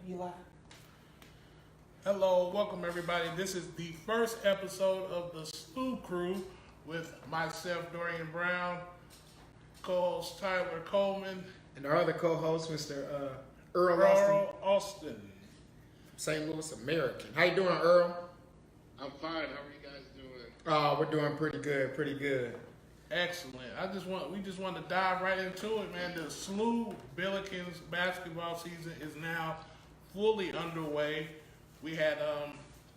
Eli. Hello, welcome everybody. This is the first episode of the SLU crew with myself, Dorian Brown, co-host Tyler Coleman, and our other co-host, Mr. Earl Austin. St. Louis American. How you doing, Earl? I'm fine. How are you guys doing? We're doing pretty good. Excellent. We just want to dive right into it, man. The SLU Billikens basketball season is now fully underway. We had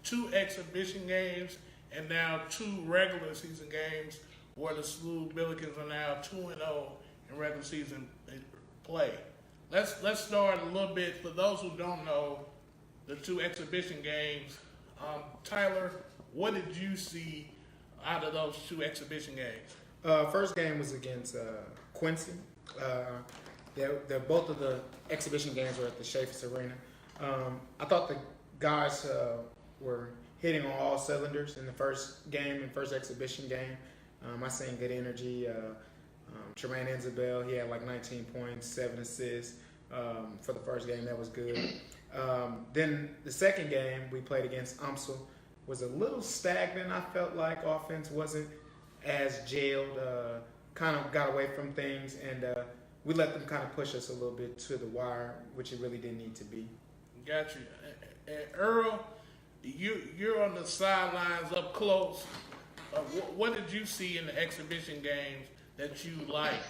2 exhibition games and now 2 regular season games where the SLU Billikens are now 2-0 in regular season play. Let's start a little bit. For those who don't know, the 2 exhibition games. Tyler, what did you see out of those 2 exhibition games? First game was against Quincy. They're both of the exhibition games were at the Chaffetz Arena. I thought the guys were hitting on all cylinders in the first game and first exhibition game. I seen good energy. Tremaine Enzabel, he had like 19 points, 7 assists for the first game. That was good. Then the second game we played against UMSL was a little stagnant. I felt like offense wasn't as jailed, kind of got away from things, and we let them kind of push us a little bit to the wire, which it really didn't need to be. Got you. And Earl, you're on the sidelines up close. What did you see in the exhibition games that you liked?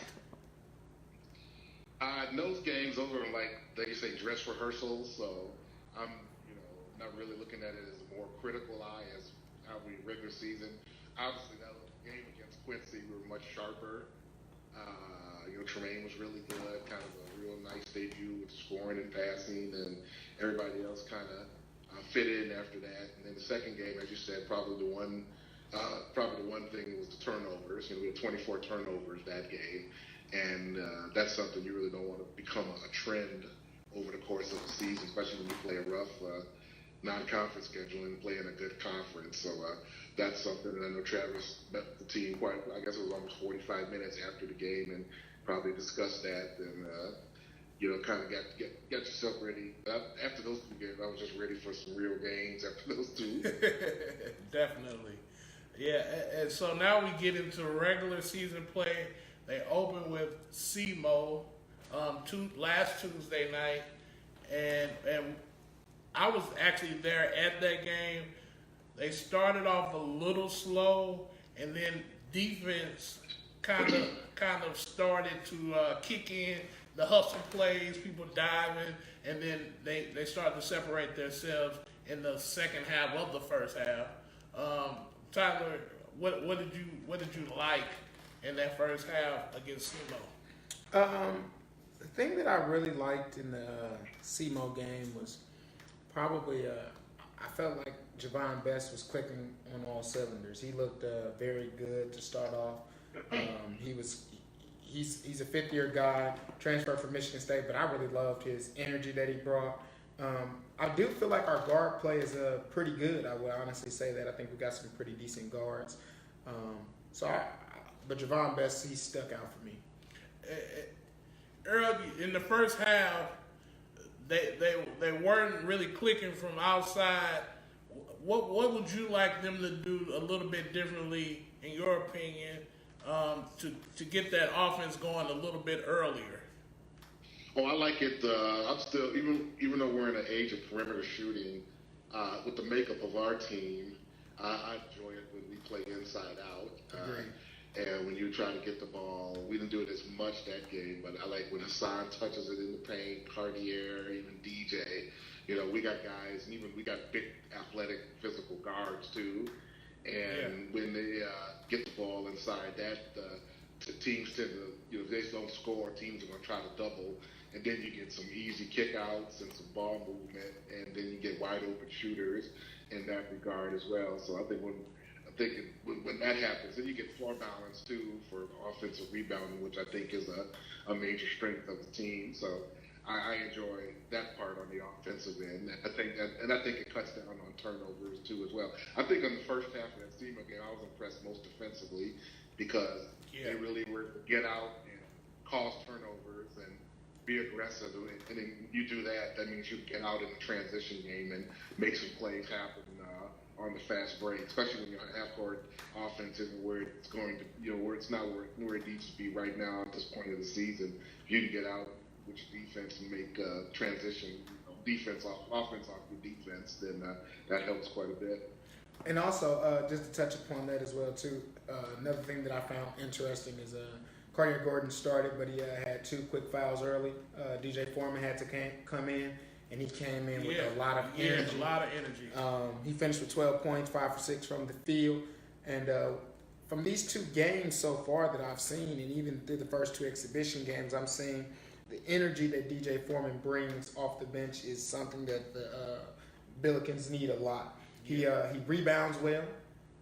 In those games, those are like they say dress rehearsals. So I'm, not really looking at it as a more critical eye as how we regular season. Obviously, that game against Quincy, we were much sharper. Tremaine was really good, kind of a real nice debut with scoring and passing, and everybody else kind of fit in after that. And then the second game, as you said, probably the one thing was the turnovers. We had 24 turnovers that game, and that's something you really don't want to become a trend over the course of the season, especially when you play a rough non-conference schedule and play in a good conference. So that's something that I know Travis met the team I guess it was almost 45 minutes after the game and probably discussed that and, kind of get yourself ready. After those 2 games, I was just ready for some real games after those 2. Definitely. Yeah, and so now we get into regular season play. They open with SEMO last Tuesday night, and I was actually there at that game. They started off a little slow, and then defense kind of started to kick in. The hustle plays, people diving, and then they started to separate themselves in the second half of the first half. Tyler, what did you like in that first half against SEMO? The thing that I really liked in the SEMO game was probably I felt like Javon Best was clicking on all cylinders. He looked very good to start off. He's a 5th-year guy, transferred from Michigan State, but I really loved his energy that he brought. I do feel like our guard play is pretty good. I would honestly say that. I think we got some pretty decent guards. But Javon Best, he stuck out for me. Earl, in the first half, they weren't really clicking from outside. What would you like them to do a little bit differently, in your opinion, to get that offense going a little bit earlier? Oh, I like it. I'm still, even though we're in an age of perimeter shooting, with the makeup of our team, I enjoy it when we play inside out. And when you try to get the ball, we didn't do it as much that game, but I like when Hassan touches it in the paint, Cartier, even DJ. We got guys, and even we got big, athletic, physical guards too. And when they get the ball inside that, the teams tend to, if they don't score, teams are going to try to double. And then you get some easy kickouts and some ball movement, and then you get wide open shooters in that regard as well. So I think when that happens, then you get floor balance too for offensive rebounding, which I think is a major strength of the team. So I enjoy that part on the offensive end. I think it cuts down on turnovers too as well. I think in the first half of that SEMO game, I was impressed most defensively because they really were to get out and cause turnovers and be aggressive, and then you do that. That means you get out in the transition game and make some plays happen on the fast break, especially when your half-court offense isn't where it's going to, where it's not where it needs to be right now at this point of the season. If you can get out with your defense and make transition offense off your defense, then that helps quite a bit. And also, just to touch upon that as well too, another thing that I found interesting is Cartier Gordon started, but he had 2 quick fouls early. DJ Foreman had to come in, and he came in with a lot of energy. Yeah, a lot of energy. He finished with 12 points, 5 for 6 from the field. And from these 2 games so far that I've seen, and even through the first 2 exhibition games, I'm seeing the energy that DJ Foreman brings off the bench is something that the Billikens need a lot. He rebounds well,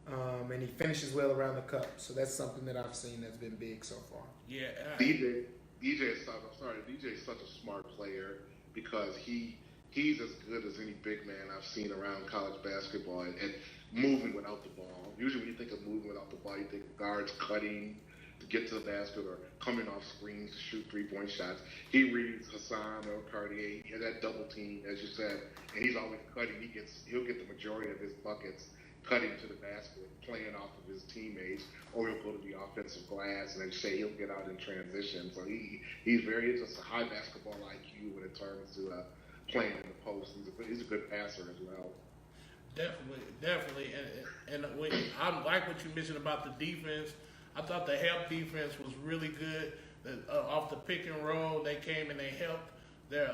and he finishes well around the cup. So that's something that I've seen that's been big so far. Yeah. DJ is such a smart player because he's as good as any big man I've seen around college basketball at moving without the ball. Usually when you think of moving without the ball, you think of guards cutting to get to the basket or coming off screens to shoot 3-point shots. He reads Hassan or Cartier, that double team, as you said, and he's always cutting. He'll get the majority of his buckets cutting to the basket, playing off of his teammates, or he'll go to the offensive glass and then say he'll get out in transition. So he's just a high basketball IQ when it comes to playing in the post. He's a good passer as well. Definitely. And I like what you mentioned about the defense. I thought the help defense was really good. Off the pick and roll, they came and they helped their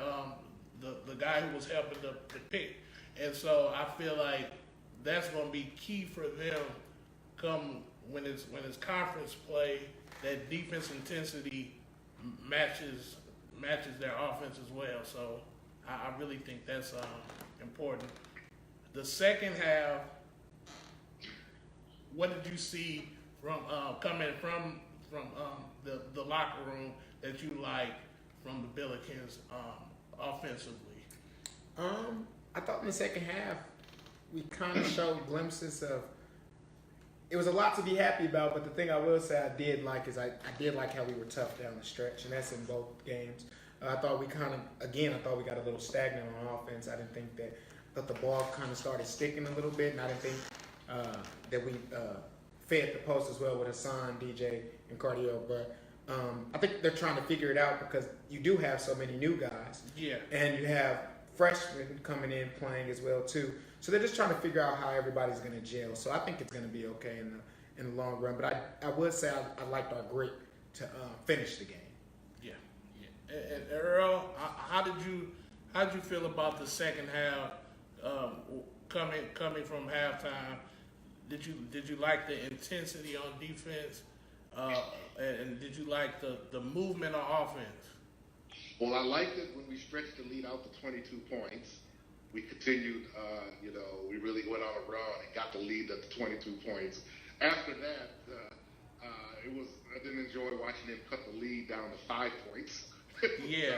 the guy who was helping the pick. And so I feel like that's going to be key for them come when it's conference play. That defense intensity matches their offense as well. So I really think that's important. The second half, what did you see from coming from the locker room that you like from the Billikens offensively? I thought in the second half we kind of showed glimpses of. It was a lot to be happy about, but the thing I will say I did like is I did like how we were tough down the stretch, and that's in both games. I thought we got a little stagnant on offense. I didn't think that the ball kind of started sticking a little bit, and I didn't think that we fed the post as well with Hassan, DJ, and Cardio. But I think they're trying to figure it out because you do have so many new guys. Yeah. And you have freshmen coming in playing as well too. So they're just trying to figure out how everybody's going to gel. So I think it's going to be okay in the long run. But I would say I liked our grit to finish the game. Yeah. And Earl, how did you feel about the second half coming from halftime? Did you like the intensity on defense? And did you like the movement on offense? Well, I liked it when we stretched the lead out to 22 points. We continued, we really went on a run and got the lead at the 22 points. After that, I didn't enjoy watching them cut the lead down to 5 points. Yeah.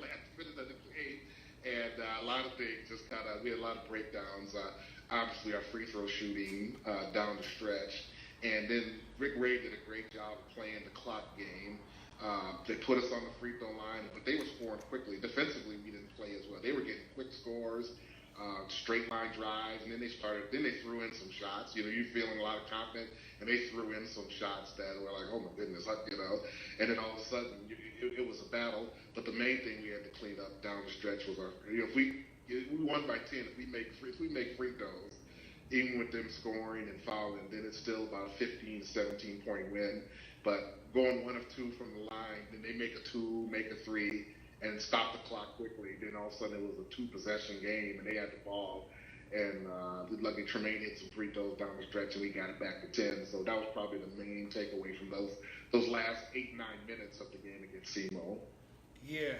Last minute of the game. And a lot of things we had a lot of breakdowns. Obviously, our free throw shooting down the stretch. And then Rick Ray did a great job of playing the clock game. They put us on the free throw line, but they were scoring quickly. Defensively, we didn't play as well. They were getting quick scores, straight line drives, and then they threw in some shots. You're feeling a lot of confidence, and they threw in some shots that were like, oh my goodness, And then all of a sudden, it was a battle. But the main thing we had to clean up down the stretch was if we won by 10. If we make free throws, even with them scoring and fouling, then it's still about a 15, 17 point win. But going 1 of 2 from the line, then they make a 2, make a 3, and stop the clock quickly. Then all of a sudden it was a 2-possession game, and they had the ball. And lucky Tremaine hit some free throws down the stretch, and we got it back to 10. So that was probably the main takeaway from those last 8-9 minutes of the game against SEMO. Yeah,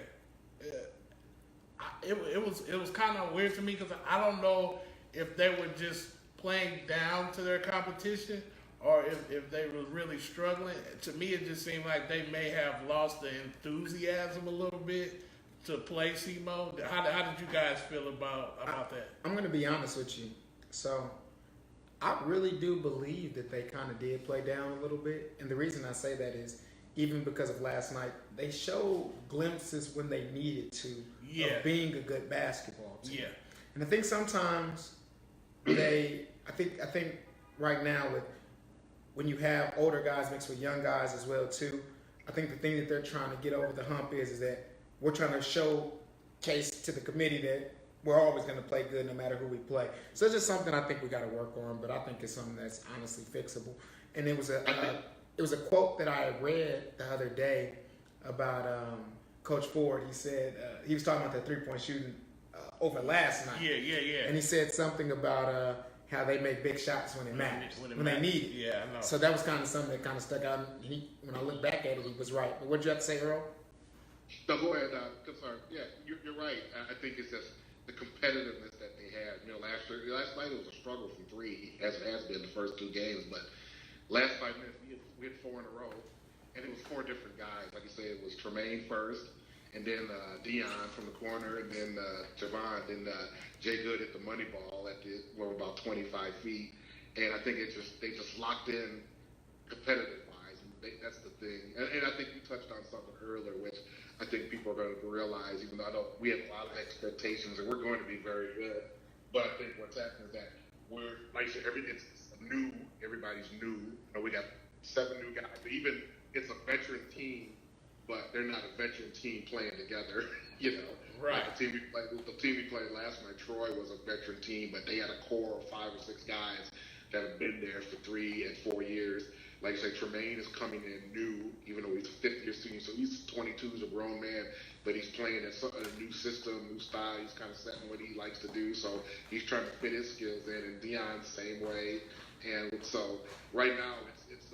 it was kind of weird to me because I don't know if they were just playing down to their competition or if they were really struggling. To me, it just seemed like they may have lost the enthusiasm a little bit to play SEMO. How did you guys feel about that? I'm going to be honest with you. So I really do believe that they kind of did play down a little bit. And the reason I say that is even because of last night, they showed glimpses when they needed to Yeah. of being a good basketball team. Yeah. And I think sometimes I think right now when you have older guys mixed with young guys as well too, I think the thing that they're trying to get over the hump is that we're trying to showcase to the committee that we're always going to play good no matter who we play. So it's just something I think we got to work on, but I think it's something that's honestly fixable. And it was a quote that I read the other day about Coach Ford. He said he was talking about that 3-point shooting over last night. Yeah. And he said something about how they make big shots when it matters, when they need it. Yeah, I know. So that was kind of something that kind of stuck out. And when I look back at it, he was right. But what did you have to say, Earl? No, go ahead, concern. Yeah, you're right. I think it's just the competitiveness that they had. Last night it was a struggle from three, as it has been the first two games. But last 5 minutes, we had four in a row, and it was four different guys. Like you said, it was Tremaine first, and then Dion from the corner, and then Javon, then Jay Good hit the money ball at about 25 feet. And I think they just locked in competitive-wise. That's the thing. And I think you touched on something earlier, which I think people are going to realize, even though we have a lot of expectations and we're going to be very good. But I think what's happening is that we're, like I said, it's new. Everybody's new. We got 7 new guys. Even it's a veteran team, but they're not a veteran team playing together. Right. Like the team we played last night, Troy was a veteran team, but they had a core of 5 or 6 guys that have been there for 3 and 4 years. Like I say, Tremaine is coming in new, even though he's a 5th-year senior, so he's 22, he's a grown man, but he's playing in a new system, new style. He's kind of setting what he likes to do, so he's trying to fit his skills in. And Dion's the same way. And so right now, it's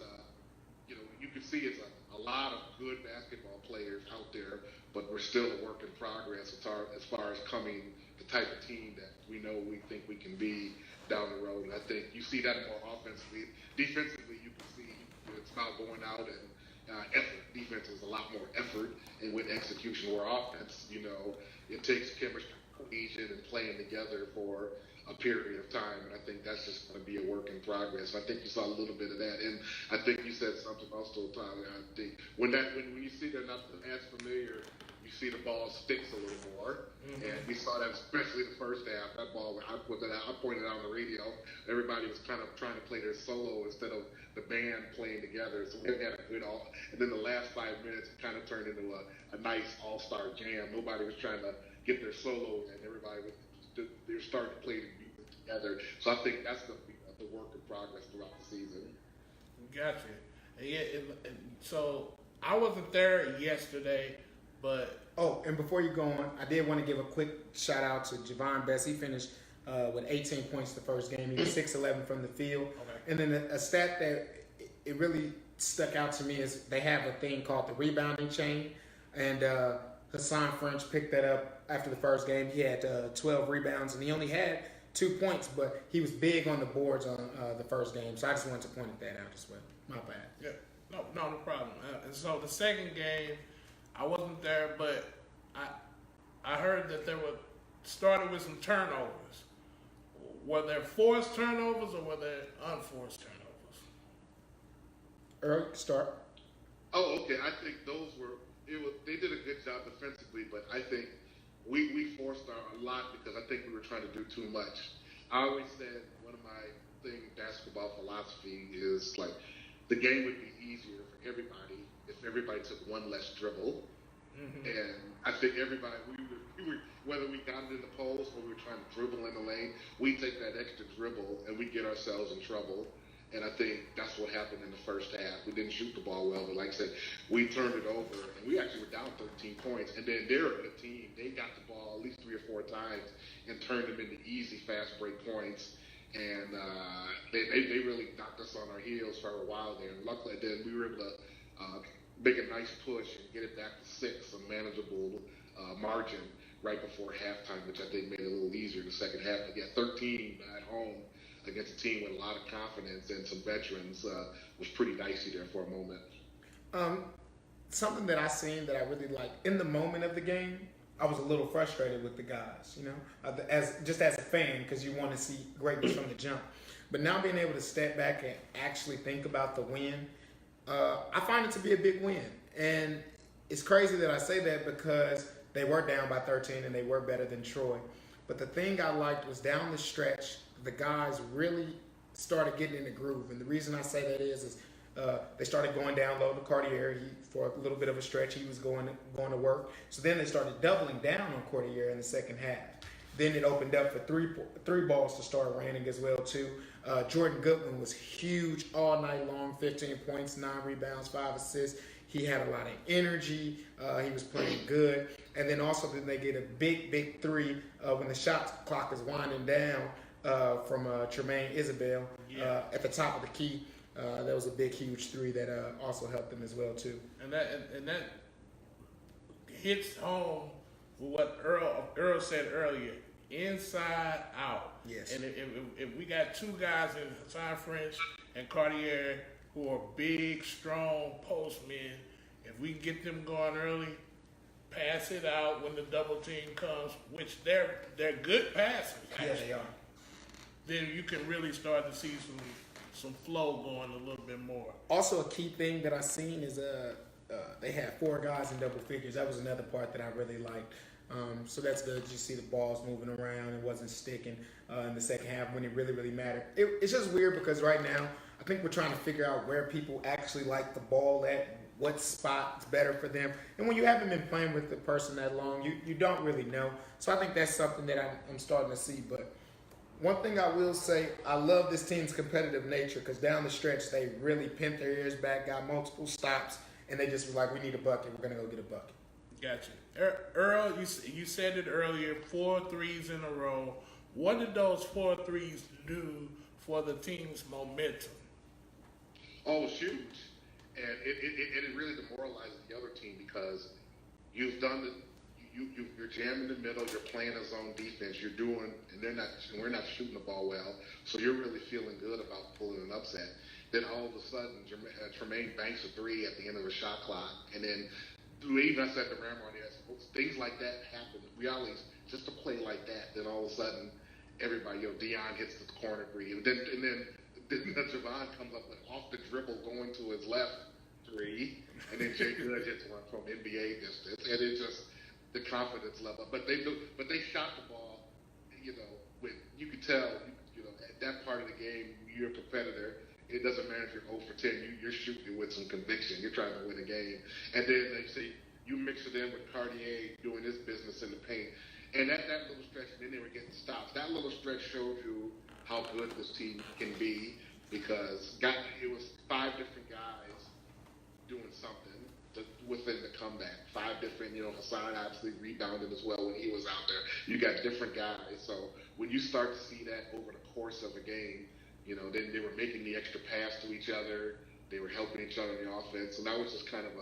you can see it's a lot of good basketball players out there, but we're still a work in progress as far as coming the type of team that we think we can be down the road. And I think you see that more offensively. Defensively, you can see it's about going out and effort. Defense is a lot more effort, and with execution, where offense, it takes chemistry, cohesion, and playing together for a period of time. And I think that's just going to be a work in progress. I think you saw a little bit of that, and I think you said something also, Tyler. I think when you see they're not as familiar, you see the ball sticks a little more. Mm-hmm. And we saw that especially the first half. That ball, I pointed out on the radio. Everybody was kind of trying to play their solo instead of the band playing together. So we had a good and then the last 5 minutes it kind of turned into a nice all-star jam. Nobody was trying to get their solo, and everybody they're starting to play together. So I think that's the work in progress throughout the season. Gotcha. Yeah. So I wasn't there yesterday, but. Oh, and before you go on, I did want to give a quick shout out to Javon Best. He finished with 18 points the first game. He was 6'11" from the field. Okay. And then a stat that it really stuck out to me is they have a thing called the rebounding chain. And Hassan French picked that up after the first game. He had 12 rebounds, and he only had 2 points, but he was big on the boards on the first game. So I just wanted to point that out as well. My bad. Yeah, no problem. And so the second game, I wasn't there, but I heard that there were started with some turnovers. Were there forced turnovers or were there unforced turnovers? Earl, start. Oh, okay. I think they did a good job defensively, but I think we forced a lot because I think we were trying to do too much. I always said one of my basketball philosophy is like the game would be easier for everybody if everybody took one less dribble. Mm-hmm. And I think everybody, we were, whether we got it in the post or we were trying to dribble in the lane, we take that extra dribble and we get ourselves in trouble. And I think that's what happened in the first half. We didn't shoot the ball well, but like I said, we turned it over, and we actually were down 13 points. And then they're a good team. They got the ball at least 3 or 4 times and turned them into easy, fast break points. And they really knocked us on our heels for a while there. And luckily, then we were able to make a nice push and get it back to 6, a manageable margin right before halftime, which I think made it a little easier in the second half. But yeah, 13 at home against a team with a lot of confidence and some veterans was pretty dicey there for a moment. Something that I seen that I really liked in the moment of the game, I was a little frustrated with the guys, as a fan, because you want to see greatness from the jump. But now being able to step back and actually think about the win, I find it to be a big win. And it's crazy that I say that because they were down by 13 and they were better than Troy. But the thing I liked was down the stretch, the guys really started getting in the groove. And the reason I say that is they started going down low to Cartier. For a little bit of a stretch, he was going to work. So then they started doubling down on Cartier in the second half. Then it opened up for three balls to start raining as well too. Jordan Goodwin was huge all night long, 15 points, 9 rebounds, 5 assists. He had a lot of energy. He was playing good. And then also then they get a big three when the shot clock is winding down from Tremaine Isabel at the top of the key. That was a big, huge three that also helped them as well too. And that hits home with what Earl said earlier, inside out. Yes. And if we got two guys in Hassan French and Cartier who are big, strong postmen, if we get them going early, pass it out when the double team comes, which they're good passers. Yeah, they are. Then you can really start to see some flow going a little bit more. Also, a key thing that I seen is they had 4 guys in double figures. That was another part that I really liked. So that's good. You see the balls moving around. It wasn't sticking in the second half when it really, really mattered. It's just weird because right now I think we're trying to figure out where people actually like the ball at, what spot's better for them. And when you haven't been playing with the person that long, you don't really know. So I think that's something that I'm starting to see. But one thing I will say, I love this team's competitive nature because down the stretch, they really pinned their ears back, got multiple stops, and they just were like, we need a bucket. We're going to go get a bucket. Gotcha. Earl, you said it earlier, 4 threes in a row. What did those 4 threes do for the team's momentum? Oh, huge. And it really demoralizes the other team because you've done the you're jamming the middle, you're playing a zone defense, you're doing, and we're not shooting the ball well, so you're really feeling good about pulling an upset. Then all of a sudden, Tremaine banks a 3 at the end of the shot clock, and then even I said to Ramon, things like that happen. We always just a play like that. Then all of a sudden, everybody, Dion hits the corner 3, and then Javon comes up with off the dribble going to his left 3, and then Jay Good hits one from NBA distance, and it just the confidence level. But they shot the ball, with you could tell, at that part of the game, you're a competitor. It doesn't matter if you're 0 for 10. You're shooting with some conviction. You're trying to win a game. And then they say you mix it in with Cartier doing his business in the paint. And that little stretch, and then they were getting stops. That little stretch showed you how good this team can be because it was 5 different guys doing something within the comeback. 5 different, Hassan obviously rebounded as well when he was out there. You got different guys. So when you start to see that over the course of a game, then they were making the extra pass to each other. They were helping each other in the offense. So that was just kind of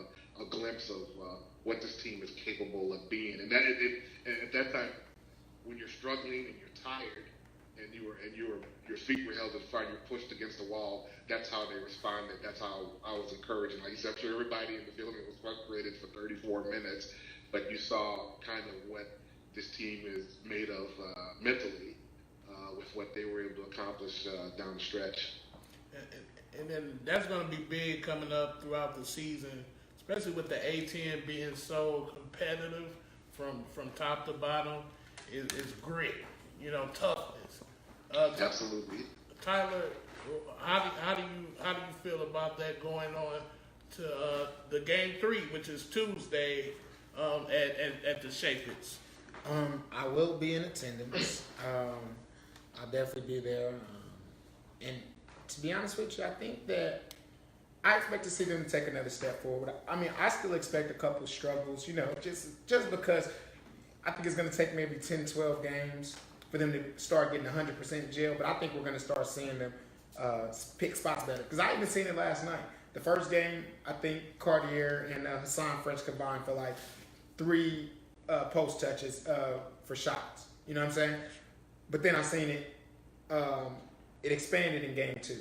a glimpse of what this team is capable of being. And at that time, when you're struggling and you're tired, and your feet were held in front, you were pushed against the wall. That's how they responded. That's how I was encouraging. Like you said, I'm sure everybody in the building was frustrated for 34 minutes, but you saw kind of what this team is made of mentally with what they were able to accomplish down the stretch. And then that's going to be big coming up throughout the season, especially with the A10 being so competitive from top to bottom. It's grit, toughness. Absolutely. Tyler, how do you feel about that going on to the game 3, which is Tuesday at the Shakers? I will be in attendance. I'll definitely be there. And to be honest with you, I think that I expect to see them take another step forward. I mean, I still expect a couple of struggles, just because I think it's going to take maybe 10, 12 games for them to start getting 100% gel. But I think we're going to start seeing them pick spots better. Because I even seen it last night. The first game, I think Cartier and Hassan French combined for like 3 post touches for shots. You know what I'm saying? But then I seen it. It expanded in game 2.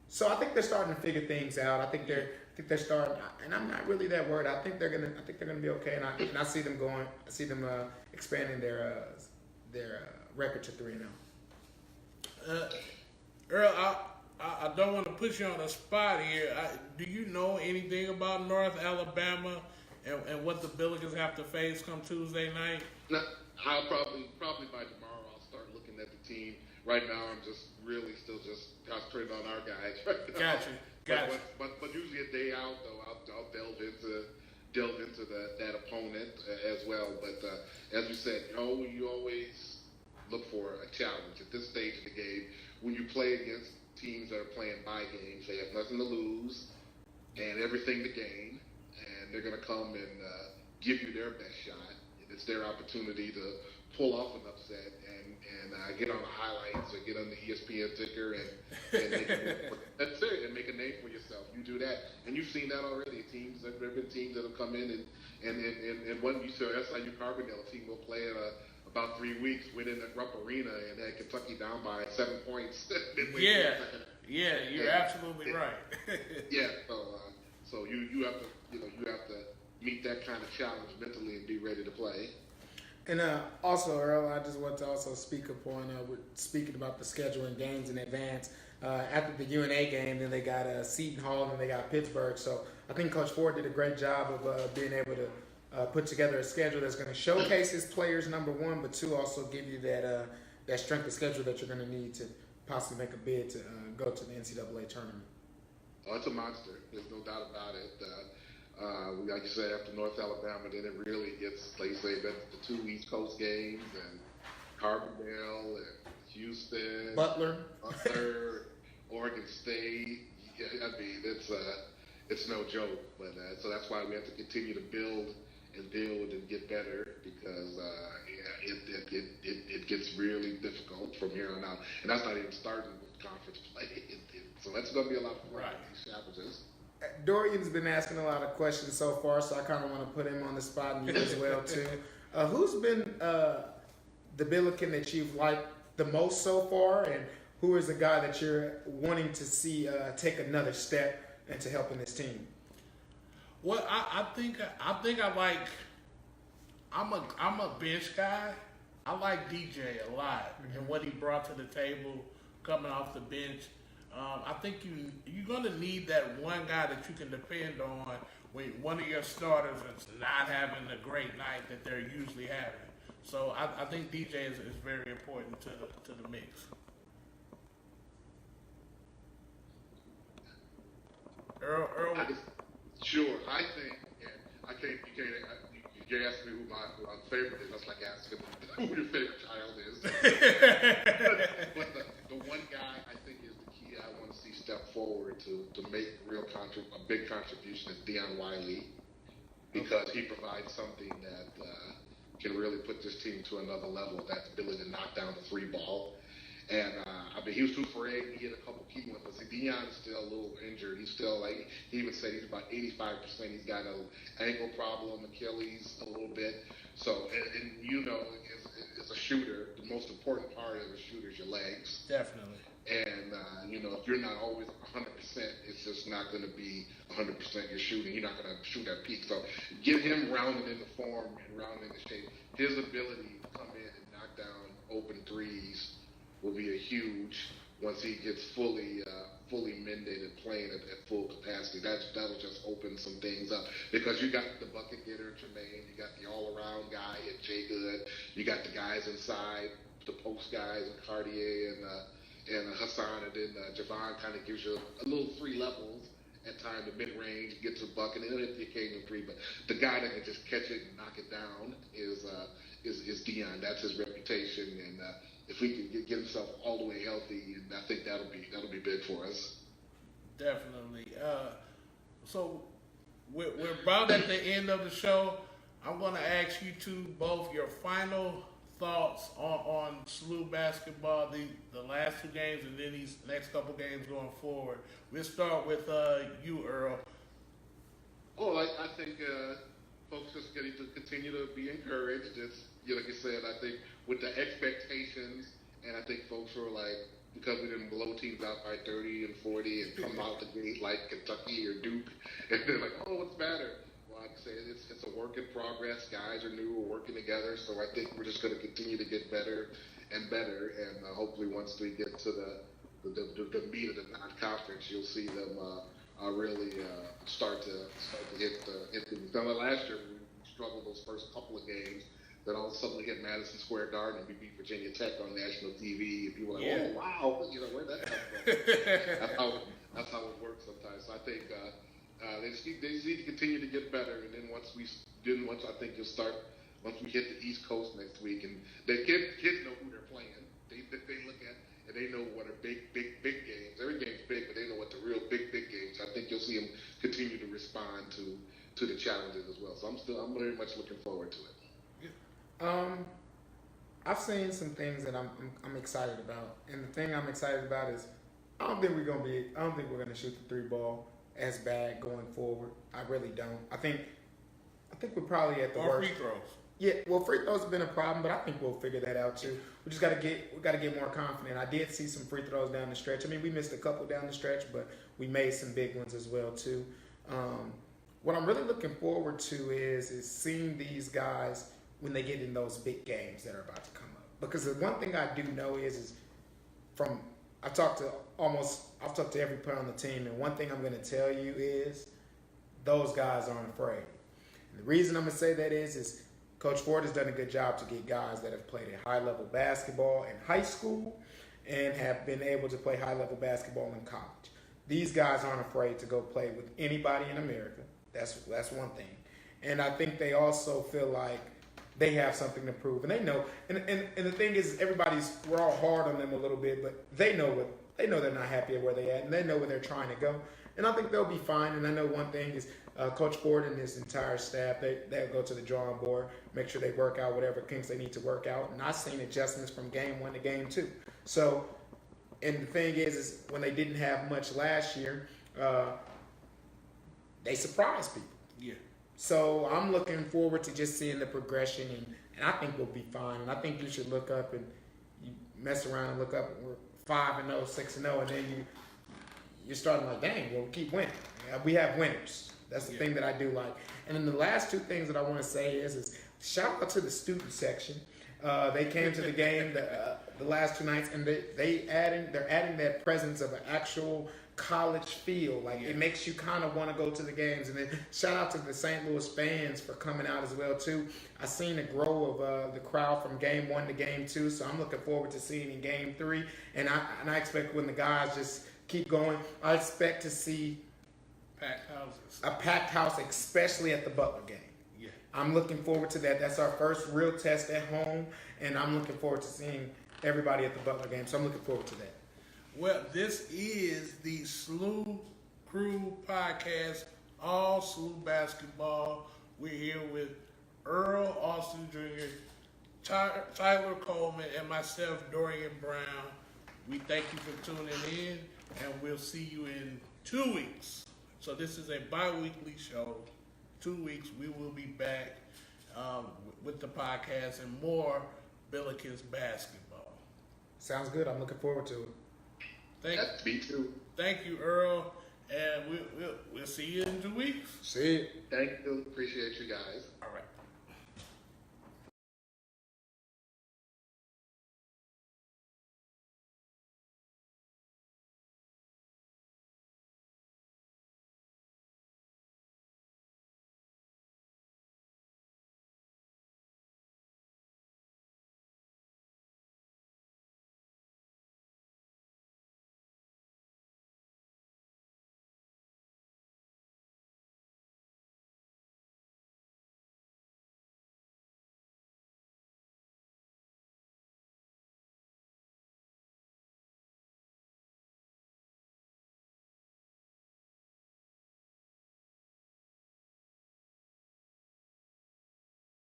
So I think they're starting to figure things out. I think they're starting, and I'm not really that worried. I think they're gonna be okay. And I see them going. I see them expanding their record to 3-0. Earl, I don't want to put you on the spot here. Do you know anything about North Alabama and what the Billikens have to face come Tuesday night? No, I'll probably by tomorrow I'll start looking at the team. Right now I'm just really still just concentrating on our guys right now. Gotcha. But usually a day out though I'll delve into that opponent as well. But as you said, you always look for a challenge at this stage of the game. When you play against teams that are playing by games, they have nothing to lose and everything to gain, and they're going to come and give you their best shot. It's their opportunity to pull off an upset and get on the highlights or get on the ESPN ticker and that's it, and make a name for yourself. You do that, and you've seen that already. There have been teams that have come in and one you saw SLU Carbondale team will play in about 3 weeks, went in at Rupp Arena and had Kentucky down by 7 points. You're absolutely right. So you have to meet that kind of challenge mentally and be ready to play. And also, Earl, I just want to also speak upon speaking about the schedule and games in advance. After the UNA game, then they got Seton Hall, and then they got Pittsburgh. So I think Coach Ford did a great job of being able to put together a schedule that's going to showcase his players, number one, but two, also give you that strength of schedule that you're going to need to possibly make a bid to go to the NCAA tournament. Oh, it's a monster. There's no doubt about it. Like you said, after North Alabama, then it really gets, like you say, the 2 East Coast games and Carbondale and Houston, Butler, Oregon State. Yeah, I mean, it's no joke. But so that's why we have to continue to build and get better because it gets really difficult from here on out. And that's not even starting with conference play. So that's going to be a lot of fun with these challenges. Dorian's been asking a lot of questions so far, so I kind of want to put him on the spot and you as well too. Who's been the Billiken that you've liked the most so far, and who is the guy that you're wanting to see take another step into helping this team? Well, I think I like. I'm a bench guy. I like DJ a lot and what he brought to the table coming off the bench. I think you're going to need that one guy that you can depend on when one of your starters is not having the great night that they're usually having. So I think DJ is very important to the mix. Earl. Sure, I think, you ask me who my favorite is. That's like asking who your favorite child is. But the one guy I think is the key I want to see step forward to make a big contribution is Deion Wiley, because he provides something that can really put this team to another level. That ability to knock down the free ball. And he was 2 for 8. He hit a couple key ones. But Deion is still a little injured. He's still he even said he's about 85%. He's got an ankle problem, Achilles a little bit. So, and as a shooter, the most important part of a shooter is your legs. Definitely. And if you're not always 100%, it's just not going to be 100% your shooting. You're not going to shoot at peak. So, get him rounded into form and rounded into shape. His ability to come in and knock down open threes will be a huge once he gets fully mended and playing at full capacity. That'll just open some things up because you got the bucket getter Tremaine, you got the all-around guy at Jay Good, you got the guys inside, the post guys and Cartier and Hassan, and then Javon kind of gives you a little 3 levels at time. The mid-range gets a bucket and then the occasional 3, but the guy that can just catch it and knock it down is Deion. That's his reputation, and if he can get himself all the way healthy, and I think that'll be big for us. Definitely. So we're about at the end of the show. I'm going to ask you two both your final thoughts on SLU basketball, the last 2 games, and then these next couple games going forward. We'll start with you, Earl. Oh, I think folks just getting to continue to be encouraged. It's, like I said, I think with the expectations, and I think folks were like, because we didn't blow teams out by 30 and 40 and come out the gate like Kentucky or Duke, and they're like, oh, what's the matter? Well, like I say, it's a work in progress. Guys are new, we're working together, so I think we're just going to continue to get better and better, and hopefully once we get to the the meat of the non-conference, you'll see them really start to hit the. Remember last year we struggled those first couple of games. Then all of a sudden we hit Madison Square Garden and we beat Virginia Tech on national TV, and people were like, "Oh wow, where'd that come from?" that's how it works sometimes. So I think they just need to continue to get better, and then once I think you'll start. Once we hit the East Coast next week, and the kids know who they're playing. They look at and they know what are big games. Every game's big, but they know what the real big games. I think you'll see them continue to respond to the challenges as well. So I'm very much looking forward to it. I've seen some things that I'm excited about, and the thing I'm excited about is I don't think we're gonna shoot the 3 ball as bad going forward. I really don't. I think we're probably at the worst. Free throws. Yeah, well, free throws have been a problem, but I think we'll figure that out too. We just gotta get more confident. I did see some free throws down the stretch. I mean, we missed a couple down the stretch, but we made some big ones as well too. What I'm really looking forward to is seeing these guys when they get in those big games that are about to come up. Because the one thing I do know is I've talked to every player on the team, and one thing I'm going to tell you is those guys aren't afraid. And the reason I'm going to say that is Coach Ford has done a good job to get guys that have played at high-level basketball in high school and have been able to play high-level basketball in college. These guys aren't afraid to go play with anybody in America. That's one thing. And I think they also feel like they have something to prove. And they know. And the thing is, we're all hard on them a little bit, but they know they're not happy at where they're at, and they know where they're trying to go. And I think they'll be fine. And I know one thing is Coach Ford and his entire staff, they'll go to the drawing board, make sure they work out whatever kinks they need to work out. And I've seen adjustments from game 1 to game 2. So, and the thing is when they didn't have much last year, they surprised people. Yeah. So I'm looking forward to just seeing the progression, and I think we'll be fine. And I think you should look up and you mess around and look up, and we're 5-0, 6-0, and then you're starting like, dang, we'll keep winning. We have winners. That's the thing that I do like. And then the last 2 things that I want to say is shout out to the student section. They came to the game the last 2 nights, and they're adding that presence of an actual college feel. Like it makes you kind of want to go to the games. And then shout out to the St. Louis fans for coming out as well too. I seen the grow of the crowd from game 1 to game 2, so I'm looking forward to seeing in game 3. And I expect when the guys just keep going, I expect to see a packed house, especially at the Butler game. Yeah. I'm looking forward to that. That's our first real test at home, and I'm looking forward to seeing everybody at the Butler game. So I'm looking forward to that. Well, this is the SLU Crew Podcast, all SLU basketball. We're here with Earl Austin Jr., Tyler Coleman, and myself, Dorian Brown. We thank you for tuning in, and we'll see you in 2 weeks. So this is a bi-weekly show. 2 weeks, we will be back with the podcast and more Billikens basketball. Sounds good. I'm looking forward to it. Me too. Thank you, Earl, and we'll see you in 2 weeks. See you. Thank you. Appreciate you guys. All right.